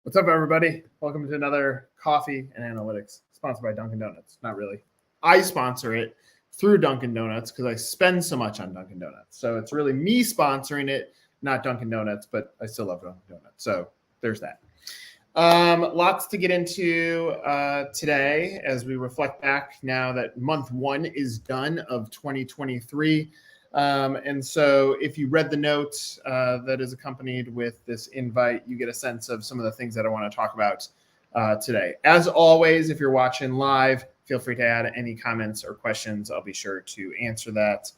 What's up, everybody? Welcome to another Coffee and Analytics, sponsored by Dunkin' Donuts. Not really. I sponsor it through Dunkin' Donuts because I spend so much on Dunkin' Donuts. So it's really me sponsoring it, not Dunkin' Donuts, but I still love Dunkin' Donuts. So there's that. Lots to get into today as we reflect back now that month one is done of 2023. And so if you read the note that is accompanied with this invite, you get a sense of some of the things that I want to talk about today. As always, if you're watching live, feel free to add any comments or questions. I'll be sure to answer that.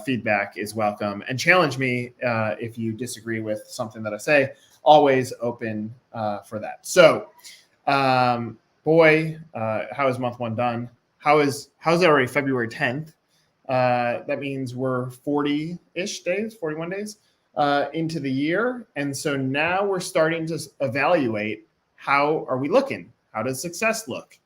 Feedback is welcome. And challenge me if you disagree with something that I say. Always open for that. So, how is month one done? How's it already February 10th? That means we're 40-ish days, 41 days into the year. And so now we're starting to evaluate how are we looking? How does success look?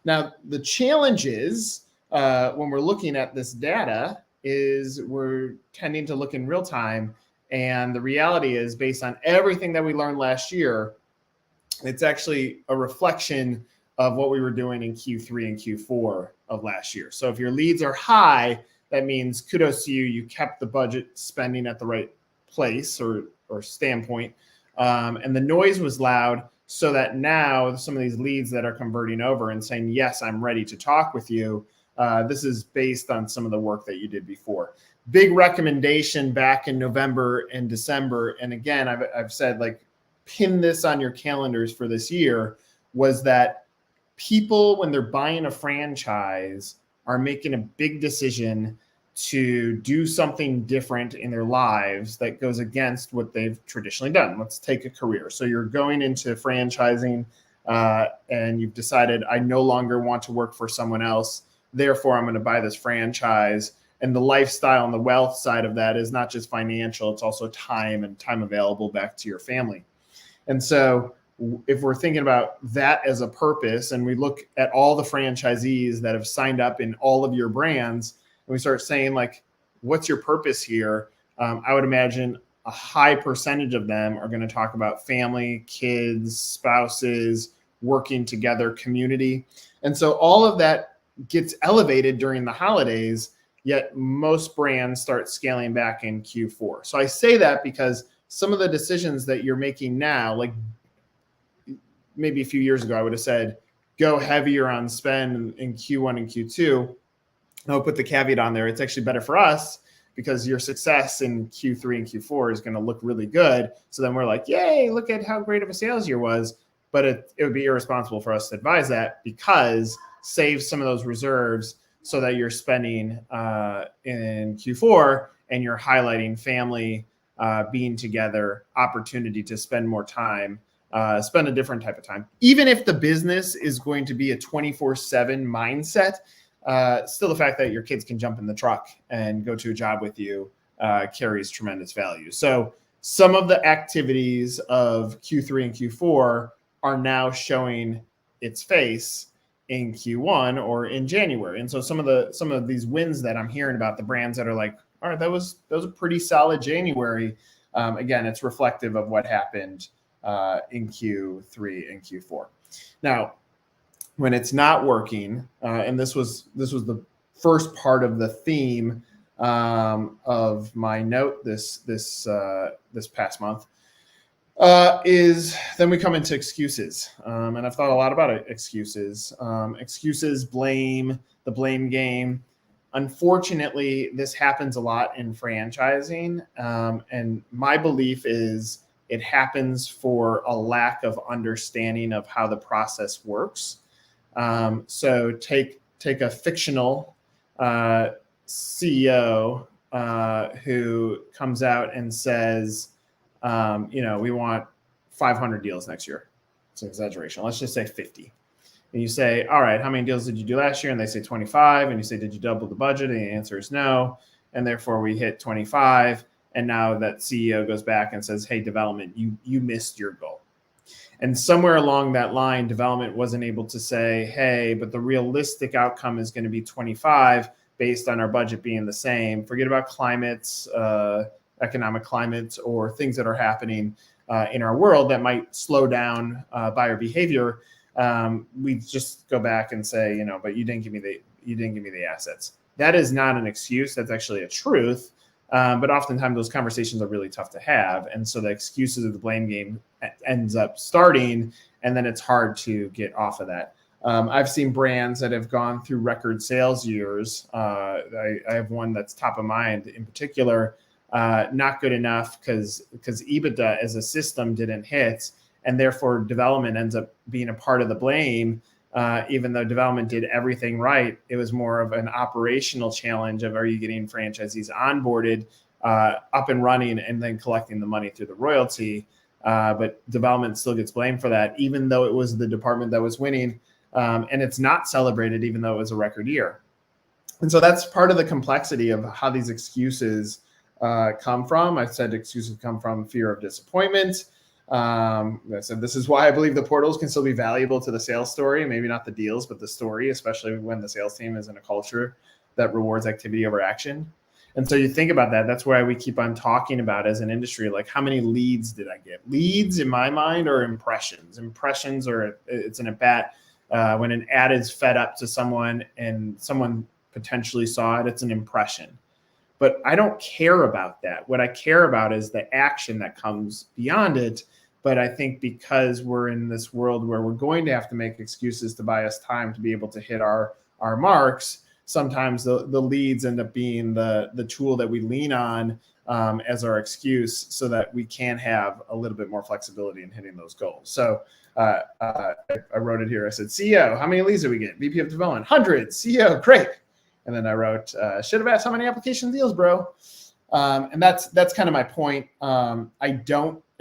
Now, the challenge is when we're looking at this data is we're tending to look in real time. And the reality is based on everything that we learned last year, it's actually a reflection of what we were doing in Q3 and Q4 of last year. So if your leads are high, that means kudos to you. You kept the budget spending at the right place or standpoint. And the noise was loud so that now some of these leads that are converting over and saying, yes, I'm ready to talk with you. This is based on some of the work that you did before. Big recommendation back in November and December. And again, I've said, like, pin this on your calendars for this year, was that people, when they're buying a franchise, are making a big decision to do something different in their lives that goes against what they've traditionally done. Let's take a career. So you're going into franchising and you've decided, I no longer want to work for someone else. Therefore, I'm going to buy this franchise. And the lifestyle and the wealth side of that is not just financial, it's also time and time available back to your family. And so if we're thinking about that as a purpose and we look at all the franchisees that have signed up in all of your brands and we start saying, like, what's your purpose here? I would imagine a high percentage of them are going to talk about family, kids, spouses, working together, community. And so all of that gets elevated during the holidays, yet most brands start scaling back in Q4. So I say that because some of the decisions that you're making now, like maybe a few years ago, I would have said, go heavier on spend in Q1 and Q2. I'll put the caveat on there. It's actually better for us because your success in Q3 and Q4 is going to look really good. So then we're like, yay, look at how great of a sales year was. But it would be irresponsible for us to advise that, because save some of those reserves so that you're spending in Q4 and you're highlighting family, being together, opportunity to spend more time, spend a different type of time. Even if the business is going to be a 24/7 mindset, still the fact that your kids can jump in the truck and go to a job with you carries tremendous value. So some of the activities of Q3 and Q4 are now showing its face in Q1 or in January. And so some of these wins that I'm hearing about, the brands that are like, all right, that was a pretty solid January. Again, it's reflective of what happened in Q3 and Q4. Now, when it's not working, and this was the first part of the theme of my note this past month, is then we come into excuses. And I've thought a lot about it, excuses, blame, the blame game. Unfortunately, this happens a lot in franchising. And my belief is it happens for a lack of understanding of how the process works. So take a fictional CEO who comes out and says, we want 500 deals next year. It's an exaggeration. Let's just say 50. And you say, all right, how many deals did you do last year? And they say 25. And you say, did you double the budget? And the answer is no. And therefore we hit 25. And now that CEO goes back and says, hey, development, you missed your goal. And somewhere along that line, development wasn't able to say, hey, but the realistic outcome is going to be 25 based on our budget being the same. Forget about climates, economic climates, or things that are happening. in our world that might slow down buyer behavior, we just go back and say, but you didn't give me the assets. That is not an excuse. That's actually a truth. But oftentimes those conversations are really tough to have. And so the excuses of the blame game ends up starting, and then it's hard to get off of that. I've seen brands that have gone through record sales years. I have one that's top of mind in particular, not good enough because EBITDA as a system didn't hit, and therefore development ends up being a part of the blame. Even though development did everything right, it was more of an operational challenge of, are you getting franchisees onboarded, up and running, and then collecting the money through the royalty? But development still gets blamed for that, even though it was the department that was winning. And it's not celebrated, even though it was a record year. And so that's part of the complexity of how these excuses come from. I said excuses come from fear of disappointment. I said this is why I believe the portals can still be valuable to the sales story, maybe not the deals, but the story, especially when the sales team is in a culture that rewards activity over action. And so you think about that. That's why we keep on talking about, as an industry, like, how many leads did I get? Leads in my mind are impressions. Impressions are, it's an at-bat. When an ad is fed up to someone and someone potentially saw it, it's an impression. But I don't care about that. What I care about is the action that comes beyond it. But I think because we're in this world where we're going to have to make excuses to buy us time to be able to hit our marks, sometimes the leads end up being the tool that we lean on as our excuse, so that we can have a little bit more flexibility in hitting those goals. So I wrote it here. I said, CEO, how many leads did we get? VP of development, 100. CEO, great. And then I wrote, should have asked how many application deals, bro. And that's kind of my point.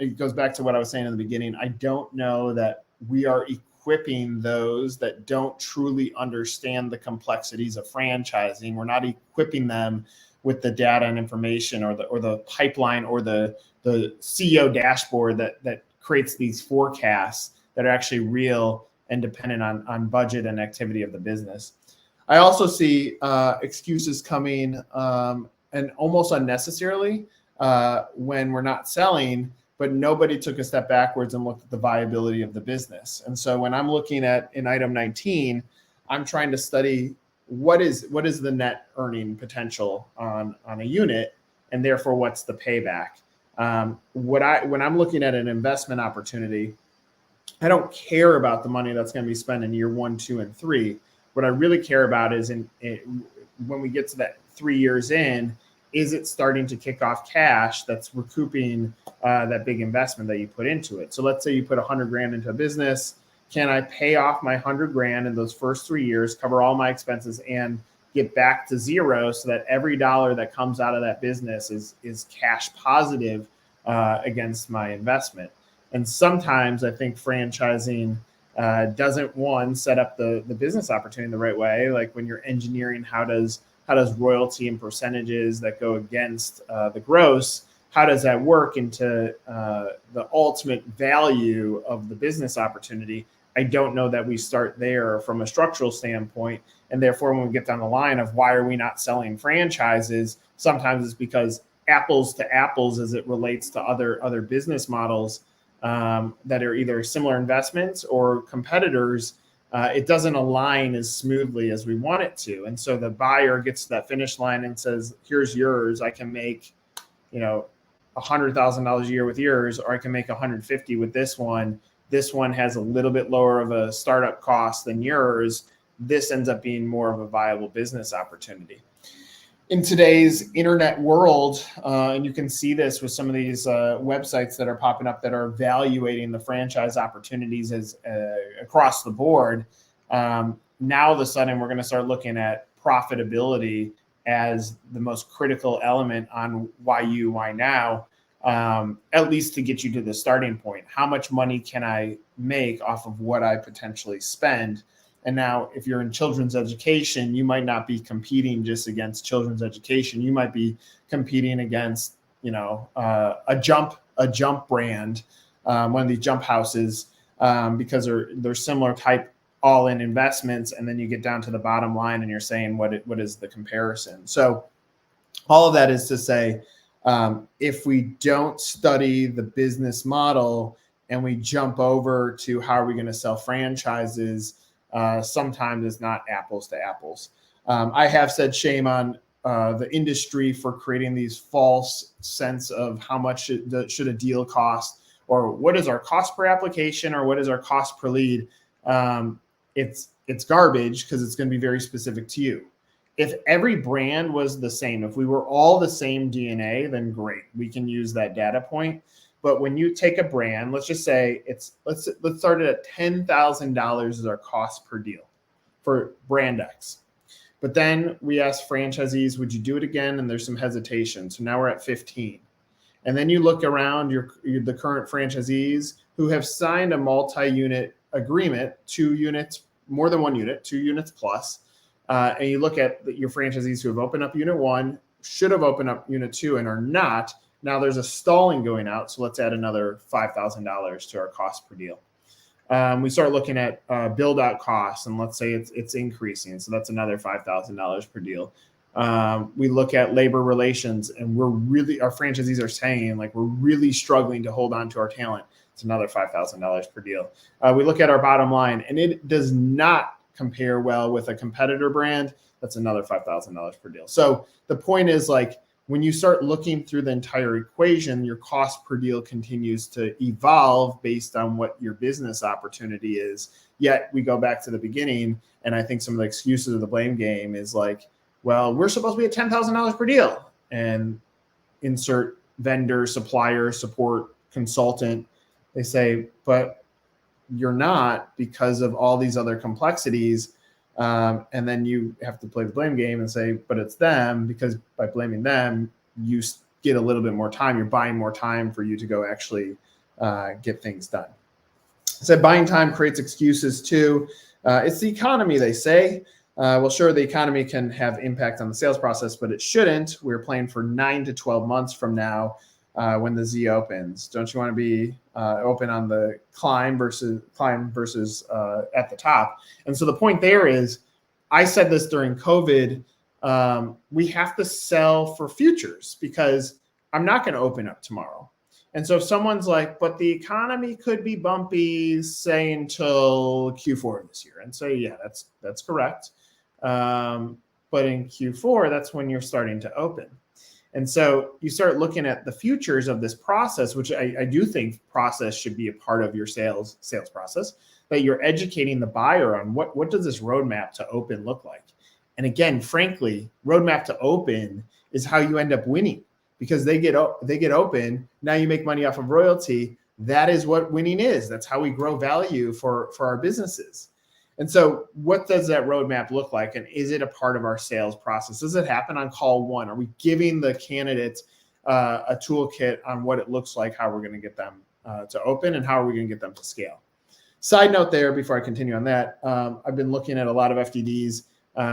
It goes back to what I was saying in the beginning. I don't know that we are equipping those that don't truly understand the complexities of franchising. We're not equipping them with the data and information, or the pipeline, or the CEO dashboard that creates these forecasts that are actually real and dependent on budget and activity of the business. I also see excuses coming, and almost unnecessarily, when we're not selling, but nobody took a step backwards and looked at the viability of the business. And so when I'm looking at in item 19, I'm trying to study what is the net earning potential on a unit, and therefore what's the payback. When I'm looking at an investment opportunity, I don't care about the money that's going to be spent in year 1, 2, and 3. What I really care about is when we get to that 3 years in, is it starting to kick off cash that's recouping that big investment that you put into it? So let's say you put $100,000 into a business. Can I pay off my $100,000 in those first 3 years, cover all my expenses, and get back to zero, so that every dollar that comes out of that business is cash positive against my investment? And sometimes I think franchising doesn't, one, set up the business opportunity in the right way. Like when you're engineering, how does royalty and percentages that go against the gross, how does that work into the ultimate value of the business opportunity? I don't know that we start there from a structural standpoint. And therefore, when we get down the line of why are we not selling franchises, sometimes it's because apples to apples as it relates to other business models that are either similar investments or competitors, it doesn't align as smoothly as we want it to. And so the buyer gets to that finish line and says, here's yours. I can make, $100,000 a year with yours, or I can make 150 with this one. This one has a little bit lower of a startup cost than yours. This ends up being more of a viable business opportunity. In today's internet world, and you can see this with some of these websites that are popping up that are evaluating the franchise opportunities as across the board. Now, all of a sudden, we're going to start looking at profitability as the most critical element on why now, at least to get you to the starting point. How much money can I make off of what I potentially spend? And now, if you're in children's education, you might not be competing just against children's education. You might be competing against, a jump brand, one of these jump houses, because they're similar type all-in investments. And then you get down to the bottom line, and you're saying what is the comparison? So all of that is to say, If we don't study the business model and we jump over to how are we going to sell franchises, sometimes it's not apples to apples. I have said shame on the industry for creating these false sense of how much should a deal cost, or what is our cost per application, or what is our cost per lead. It's garbage, because it's going to be very specific to you. If every brand was the same, if we were all the same DNA, then great, we can use that data point. But when you take a brand, let's just say let's start it at $10,000 is our cost per deal for brand X. But then we ask franchisees, would you do it again? And there's some hesitation. So now we're at 15. And then you look around the current franchisees who have signed a multi-unit agreement, 2 units, more than 1 unit, 2 units plus. And you look at your franchisees who have opened up unit 1, should have opened up unit 2, and are not. Now there's a stalling going out. So let's add another $5,000 to our cost per deal. We start looking at build out costs, and let's say it's increasing. So that's another $5,000 per deal. We look at labor relations, and our franchisees are saying, like, we're really struggling to hold on to our talent. It's another $5,000 per deal. We look at our bottom line, and it does not compare well with a competitor brand. That's another $5,000 per deal. So the point is, like, when you start looking through the entire equation, your cost per deal continues to evolve based on what your business opportunity is. Yet we go back to the beginning, and I think some of the excuses of the blame game is like, well, we're supposed to be at $10,000 per deal, and insert vendor, supplier, support, consultant. They say, but you're not, because of all these other complexities. And then you have to play the blame game and say, but it's them, because by blaming them, you get a little bit more time. You're buying more time for you to go actually get things done. So buying time creates excuses too. It's the economy, they say. Well, sure, the economy can have impact on the sales process, but it shouldn't. We're planning for 9 to 12 months from now when the Z opens. Don't you want to be open on the climb versus at the top? And so the point there is, I said this during COVID, we have to sell for futures, because I'm not going to open up tomorrow. And so if someone's like, but the economy could be bumpy, say until Q4 of this year, and say, yeah, that's correct. But in Q4, that's when you're starting to open. And so you start looking at the futures of this process, which I do think process should be a part of your sales process, that you're educating the buyer on what does this roadmap to open look like. And again, frankly, roadmap to open is how you end up winning, because they get open. Now you make money off of royalty. That is what winning is. That's how we grow value for our businesses. And so what does that roadmap look like? And is it a part of our sales process? Does it happen on call one? Are we giving the candidates a toolkit on what it looks like, how we're going to get them to open, and how are we going to get them to scale? Side note there, before I continue on that, I've been looking at a lot of FDDs,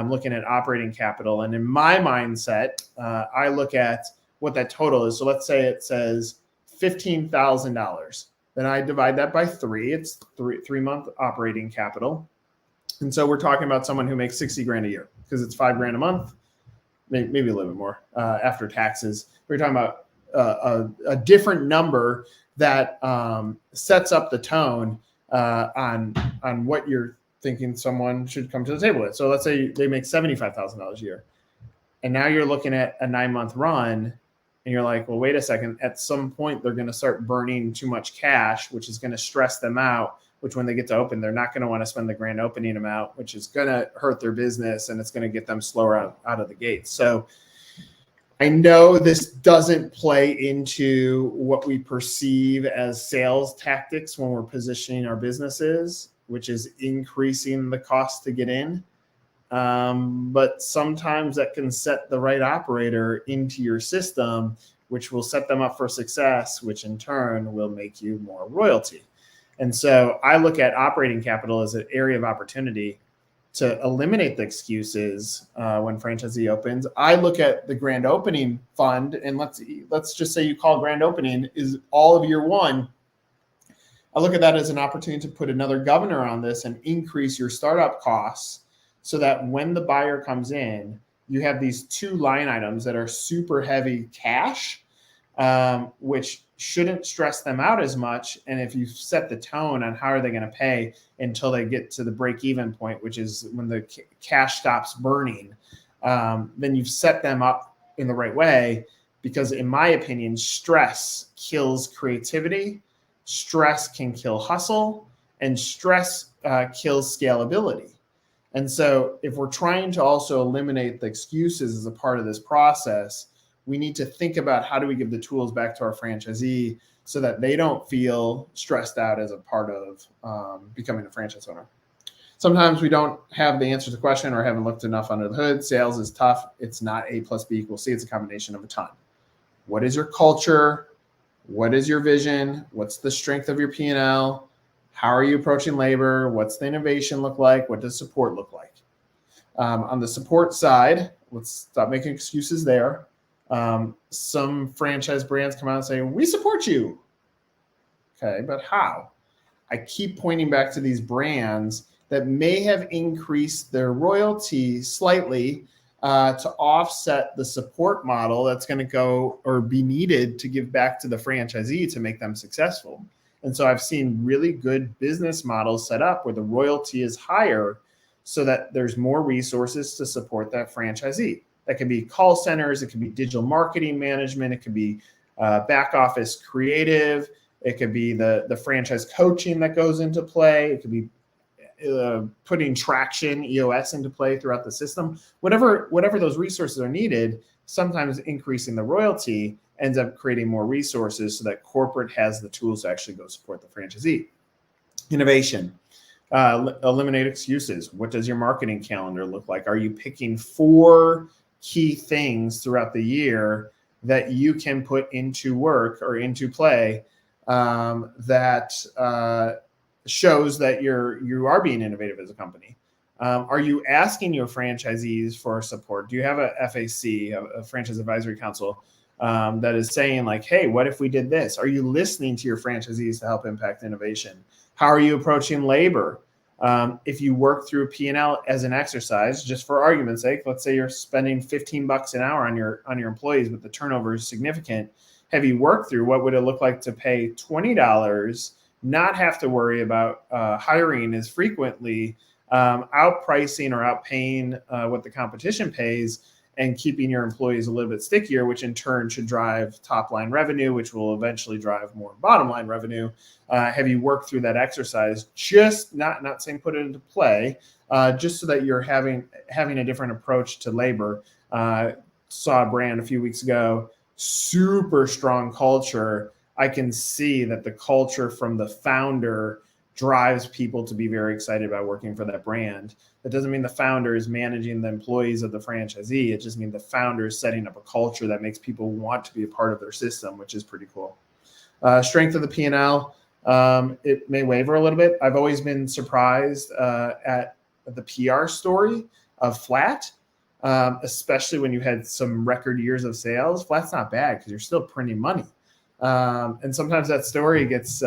looking at operating capital. And in my mindset, I look at what that total is. So let's say it says $15,000. Then I divide that by 3. It's 3-month operating capital. And so we're talking about someone who makes 60 grand a year, because it's $5 grand a month, maybe a little bit more after taxes. We're talking about a different number that sets up the tone on what you're thinking someone should come to the table with. So let's say they make $75,000 a year, and now you're looking at a 9-month run, and you're like, well, wait a second. At some point, they're going to start burning too much cash, which is going to stress them out, which when they get to open, they're not going to want to spend the grand opening amount, which is going to hurt their business, and it's going to get them slower out of the gate. So I know this doesn't play into what we perceive as sales tactics when we're positioning our businesses, which is increasing the cost to get in. But sometimes that can set the right operator into your system, which will set them up for success, which in turn will make you more royalty. And so I look at operating capital as an area of opportunity to eliminate the excuses when franchisee opens. I look at the grand opening fund, and let's just say you call grand opening is all of year one. I look at that as an opportunity to put another governor on this and increase your startup costs, so that when the buyer comes in, you have these 2 line items that are super heavy cash, which shouldn't stress them out as much. And if you set the tone on how are they going to pay until they get to the break-even point, which is when the cash stops burning, then you've set them up in the right way. Because in my opinion, stress kills creativity, stress can kill hustle, and stress kills scalability. And so if we're trying to also eliminate the excuses as a part of this process, we need to think about how do we give the tools back to our franchisee so that they don't feel stressed out as a part of becoming a franchise owner. Sometimes we don't have the answer to the question or haven't looked enough under the hood. Sales is tough. It's not A plus B equals C. It's a combination of a ton. What is your culture? What is your vision? What's the strength of your P&L? How are you approaching labor? What's the innovation look like? What does support look like? On the support side, let's stop making excuses there. Some franchise brands come out and say, we support you. Okay, but how? I keep pointing back to these brands that may have increased their royalty slightly to offset the support model that's going to go or be needed to give back to the franchisee to make them successful. And so I've seen really good business models set up where the royalty is higher so that there's more resources to support that franchisee. That could be call centers, it could be digital marketing management, it could be back office creative, it could be the franchise coaching that goes into play, it could be putting traction, EOS into play throughout the system. Whatever those resources are needed, sometimes increasing the royalty ends up creating more resources so that corporate has the tools to actually go support the franchisee. Innovation. Eliminate excuses. What does your marketing calendar look like? Are you picking 4 key things throughout the year that you can put into work or into play that shows that you are being innovative as a company? Are you asking your franchisees for support? Do you have a FAC, a Franchise Advisory Council, that is saying like, hey, what if we did this? Are you listening to your franchisees to help impact innovation? How are you approaching labor? If you work through P&L as an exercise, just for argument's sake, let's say you're spending $15 an hour on your employees, but the turnover is significant. Have you worked through what would it look like to pay $20, not have to worry about hiring as frequently, outpricing or outpaying what the competition pays, and keeping your employees a little bit stickier, which in turn should drive top line revenue, which will eventually drive more bottom line revenue. Have you worked through that exercise? Just not saying put it into play, just so that you're having a different approach to labor. Saw a brand a few weeks ago, super strong culture. I can see that the culture from the founder drives people to be very excited about working for that brand. That doesn't mean the founder is managing the employees of the franchisee. It just means the founder is setting up a culture that makes people want to be a part of their system, which is pretty cool. Strength of the P&L, it may waver a little bit. I've always been surprised at the PR story of flat, especially when you had some record years of sales. Flat's not bad because you're still printing money. And sometimes that story gets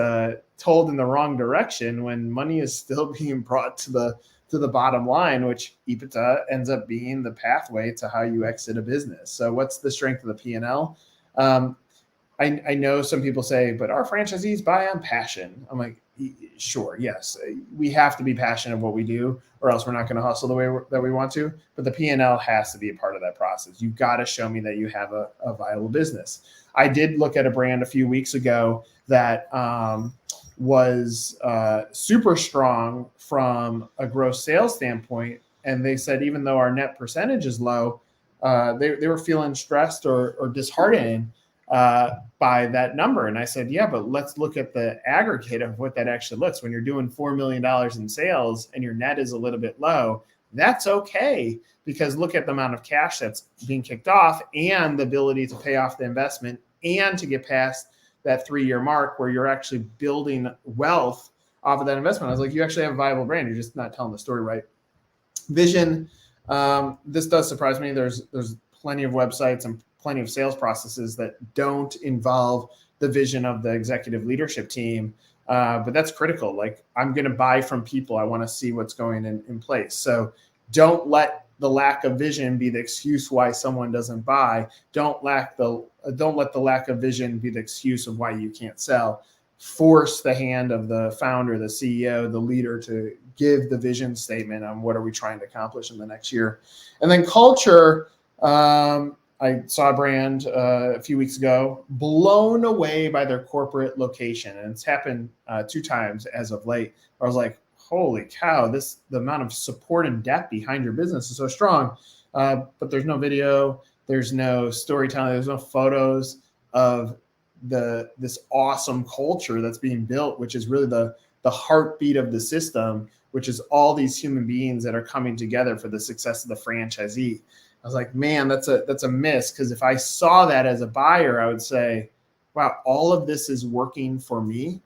told in the wrong direction when money is still being brought to the bottom line, which EBITDA ends up being the pathway to how you exit a business. So what's the strength of the P&L? I know some people say, but our franchisees buy on passion. I'm like, sure, yes, we have to be passionate of what we do, or else we're not going to hustle the way that we want to. But the P&L has to be a part of that process. You've got to show me that you have a viable business. I did look at a brand a few weeks ago that was super strong from a gross sales standpoint. And they said, even though our net percentage is low, they were feeling stressed or disheartened by that number. And I said, yeah, but let's look at the aggregate of what that actually looks. When you're doing $4 million in sales and your net is a little bit low, that's okay, because look at the amount of cash that's being kicked off and the ability to pay off the investment and to get past that 3-year mark where you're actually building wealth off of that investment. I was like, you actually have a viable brand. You're just not telling the story right. Vision. This does surprise me. There's plenty of websites and plenty of sales processes that don't involve the vision of the executive leadership team. But that's critical. Like, I'm going to buy from people. I want to see what's going in place. So don't let the lack of vision be the excuse why someone doesn't buy. Don't let the lack of vision be the excuse of why you can't sell. Force the hand of the founder, the CEO, the leader to give the vision statement on what are we trying to accomplish in the next year. And then culture, I saw a brand a few weeks ago, blown away by their corporate location. And it's happened 2 times as of late. I was like, holy cow, the amount of support and depth behind your business is so strong. But there's no video, there's no storytelling, there's no photos of this awesome culture that's being built, which is really the heartbeat of the system, which is all these human beings that are coming together for the success of the franchisee. I was like, man, that's a miss, because if I saw that as a buyer, I would say, wow, all of this is working for me.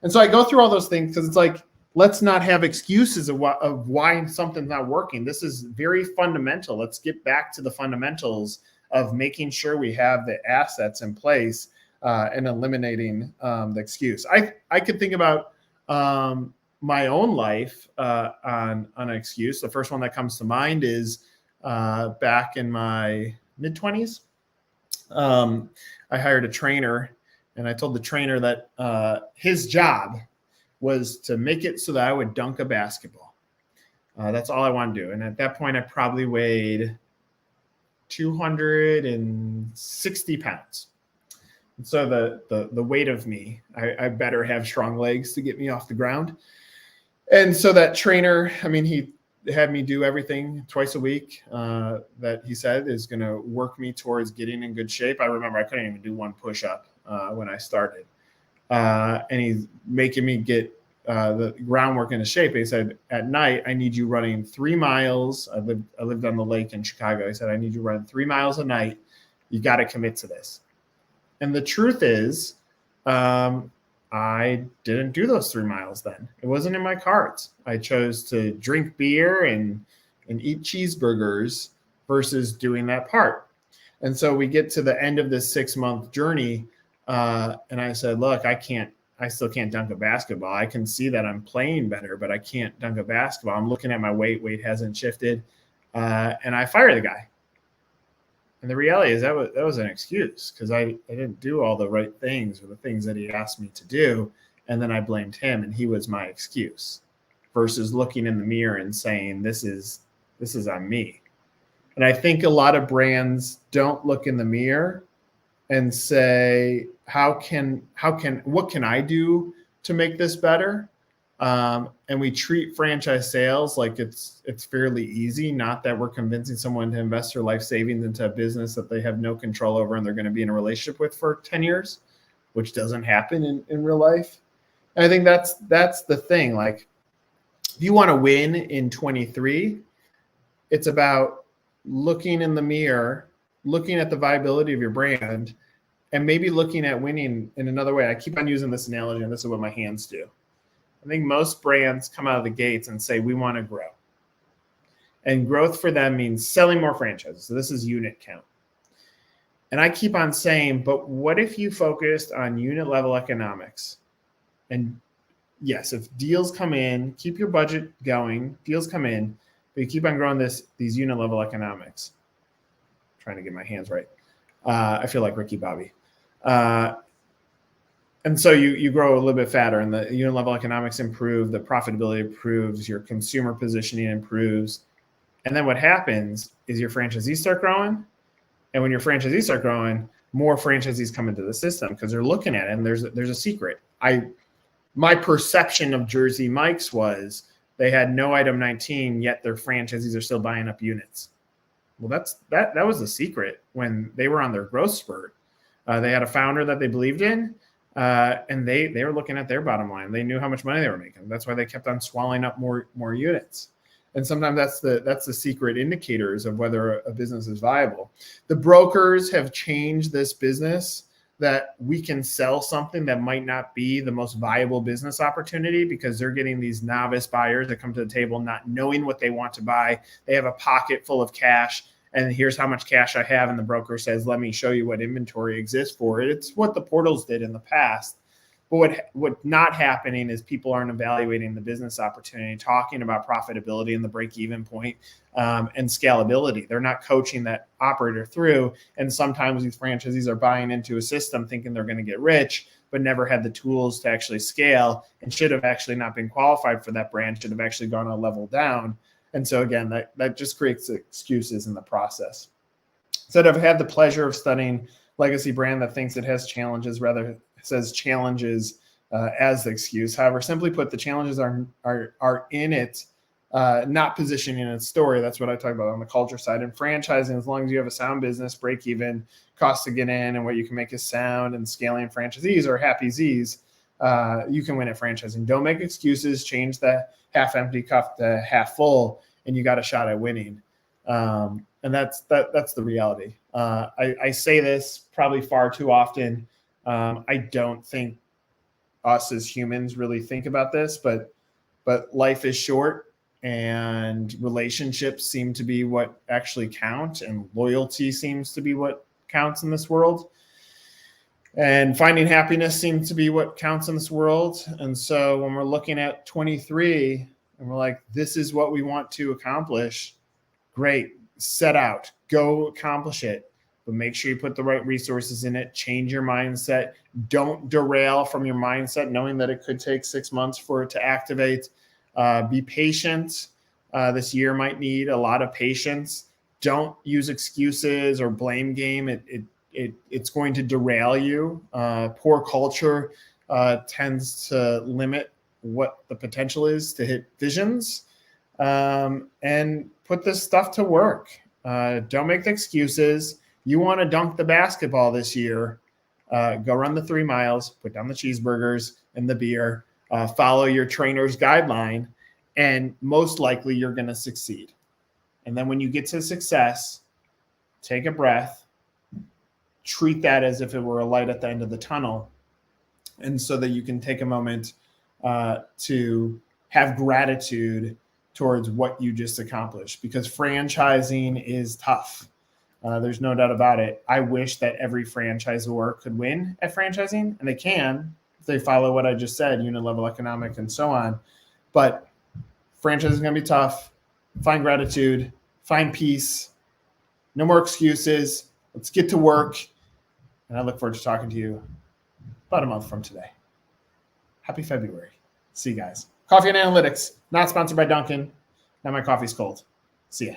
And so I go through all those things because it's like, let's not have excuses of why something's not working. This is very fundamental. Let's get back to the fundamentals of making sure we have the assets in place and eliminating the excuse. I could think about my own life on an excuse. The first one that comes to mind is back in my mid-20s. I hired a trainer, and I told the trainer that his job was to make it so that I would dunk a basketball. That's all I wanted to do. And at that point, I probably weighed 260 pounds. And so the weight of me, I better have strong legs to get me off the ground. And so that trainer, I mean, he had me do everything twice a week that he said is going to work me towards getting in good shape. I remember I couldn't even do one push-up when I started. And he's making me get the groundwork into shape. He said, at night, I need you running 3 miles. I lived on the lake in Chicago. He said, I need you running 3 miles a night. You got to commit to this. And the truth is, I didn't do those 3 miles then. It wasn't in my cards. I chose to drink beer and eat cheeseburgers versus doing that part. And so we get to the end of this 6-month journey. And I said, look, I still can't dunk a basketball. I can see that I'm playing better, but I can't dunk a basketball. I'm looking at my weight hasn't shifted. And I fired the guy. And the reality is that was an excuse, because I didn't do all the right things or the things that he asked me to do. And then I blamed him, and he was my excuse, versus looking in the mirror and saying, this is on me. And I think a lot of brands don't look in the mirror and say, what can I do to make this better? And we treat franchise sales like it's fairly easy. Not that we're convincing someone to invest their life savings into a business that they have no control over and they're going to be in a relationship with for 10 years, which doesn't happen in real life. And I think that's the thing. Like, if you want to win in 23, it's about looking in the mirror, looking at the viability of your brand, and maybe looking at winning in another way. I keep on using this analogy, and this is what my hands do. I think most brands come out of the gates and say, we want to grow. And growth for them means selling more franchises. So this is unit count. And I keep on saying, but what if you focused on unit level economics? And yes, if deals come in, keep your budget going, deals come in, but you keep on growing these unit level economics. I'm trying to get my hands right. I feel like Ricky Bobby. And so you grow a little bit fatter, and the unit level economics improve, the profitability improves, your consumer positioning improves. And then what happens is your franchisees start growing. And when your franchisees start growing, more franchisees come into the system because they're looking at it. And there's a secret. My perception of Jersey Mike's was they had no item 19, yet their franchisees are still buying up units. Well, that was the secret when they were on their growth spurt. They had a founder that they believed in. And they were looking at their bottom line. They knew how much money they were making. That's why they kept on swallowing up more units. And sometimes that's the secret indicators of whether a business is viable. The brokers have changed this business that we can sell something that might not be the most viable business opportunity, because they're getting these novice buyers that come to the table not knowing what they want to buy. They have a pocket full of cash, and here's how much cash I have. And the broker says, let me show you what inventory exists for it. It's what the portals did in the past. But what not happening is people aren't evaluating the business opportunity, talking about profitability and the break-even point, and scalability. They're not coaching that operator through. And sometimes these franchisees are buying into a system thinking they're going to get rich, but never had the tools to actually scale, and should have actually not been qualified for that brand, should have actually gone a level down. And so again, that just creates excuses in the process. Instead, I've had the pleasure of studying legacy brand that thinks it has challenges, rather says challenges as the excuse. However, simply put, the challenges are in it, not positioning its story. That's what I talk about on the culture side. And franchising, as long as you have a sound business, break even, cost to get in, and what you can make is sound, and scaling franchisees or happy Z's, you can win at franchising. Don't make excuses. Change the half empty cup to half full, and you got a shot at winning. And that's the reality. I say this probably far too often. I don't think us as humans really think about this, but life is short, and relationships seem to be what actually count, and loyalty seems to be what counts in this world. And finding happiness seems to be what counts in this world. And so when we're looking at 23 and we're like, this is what we want to accomplish, great, set out, go accomplish it. But make sure you put the right resources in it. Change your mindset. Don't derail from your mindset, knowing that it could take 6 months for it to activate. Be patient. This year might need a lot of patience. Don't use excuses or blame game. It's going to derail you. Poor culture tends to limit what the potential is to hit visions. And put this stuff to work. Don't make the excuses. You want to dunk the basketball this year, go run the 3 miles, put down the cheeseburgers and the beer, follow your trainer's guideline, and most likely you're going to succeed. And then when you get to success, take a breath, treat that as if it were a light at the end of the tunnel, and so that you can take a moment to have gratitude towards what you just accomplished, because franchising is tough. There's no doubt about it. I wish that every franchisor could win at franchising, and they can if they follow what I just said, unit level economic and so on. But franchising is going to be tough. Find gratitude, find peace, no more excuses. Let's get to work. And I look forward to talking to you about a month from today. Happy February. See you guys. Coffee and Analytics, not sponsored by Dunkin'. Now my coffee's cold. See ya.